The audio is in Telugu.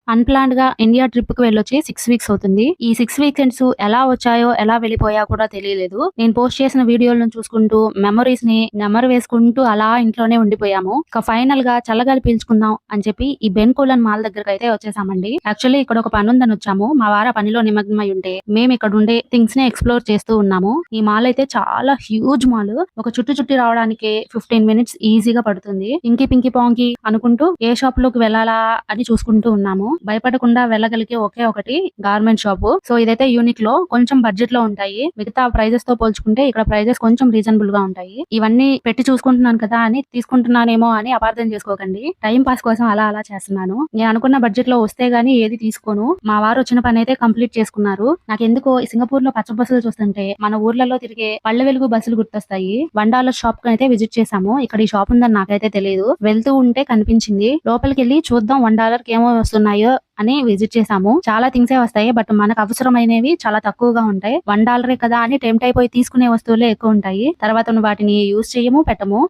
అన్‌ప్లాన్డ్ గా ఇండియా ట్రిప్ కి వెళ్ళొచ్చి 6 వీక్స్ అవుతుంది. ఈ 6 వీకెండ్స్ ఎలా వచ్చాయో, ఎలా వెళ్ళిపోయా కూడా తెలియలేదు. నేను పోస్ట్ చేసిన వీడియోలను చూసుకుంటూ, మెమోరీస్ ని నెమరు వేసుకుంటూ అలా ఇంట్లోనే ఉండిపోయాము. ఇక ఫైనల్ గా చల్లగాలి పీల్చుకుందాం అని చెప్పి ఈ బెన్కోలన్ మాల్ దగ్గరకైతే వచ్చేసామండి. యాక్చువల్లీ ఇక్కడ ఒక పని ఉందని వచ్చాము. మా వారు ఆ పనిలో నిమగ్నమై ఉంటే మేము ఇక్కడ ఉండే థింగ్స్ ని ఎక్స్ప్లోర్ చేస్తూ ఉన్నాము. ఈ మాల్ అయితే చాలా హ్యూజ్ మాల్. ఒక చుట్టి రావడానికి 15 మినిట్స్ ఈజీగా పడుతుంది. ఇంకి పింకి పాంకి అనుకుంటూ ఏ షాప్ లోకి వెళ్ళాలా అని చూసుకుంటూ ఉన్నాము. భయపడకుండా వెళ్ళగలిగే ఒకే ఒకటి గార్మెంట్ షాపు. సో ఇదైతే యూనిక్ లో కొంచెం బడ్జెట్ లో ఉంటాయి. మిగతా ప్రైజెస్ తో పోల్చుకుంటే ఇక్కడ ప్రైజెస్ కొంచెం రీజనబుల్ గా ఉంటాయి. ఇవన్నీ పెట్టి చూసుకుంటున్నాను కదా అని తీసుకుంటున్నానేమో అని అపార్థం చేసుకోకండి. టైం పాస్ కోసం అలా చేస్తున్నాను. నేను అనుకున్న బడ్జెట్ లో వస్తే గానీ ఏది తీసుకోను. మా వారు వచ్చిన పని అయితే కంప్లీట్ చేసుకున్నారు. నాకెందుకో సింగపూర్ లో పచ్చ బస్సులు చూస్తుంటే మన ఊర్లలో తిరిగే పల్లె వెలుగు బస్సులు గుర్తొస్తాయి. $1 షాప్ కి అయితే విజిట్ చేసాము. ఇక్కడ ఈ షాప్ ఉందని నాకైతే తెలియదు. వెళ్తూ ఉంటే కనిపించింది. లోపలికి వెళ్ళి చూద్దాం $1 కి ఏమో వస్తున్నాయో అని విజిట్ చేసాము. చాలా థింగ్సే వస్తాయి. బట్ మనకు అవసరమైనవి చాలా తక్కువగా ఉంటాయి. $1 కదా అని టెంప్ట్ అయిపోయి తీసుకునే వస్తువులే ఎక్కువ ఉంటాయి. తర్వాత వాటిని యూజ్ చేయము, పెట్టము.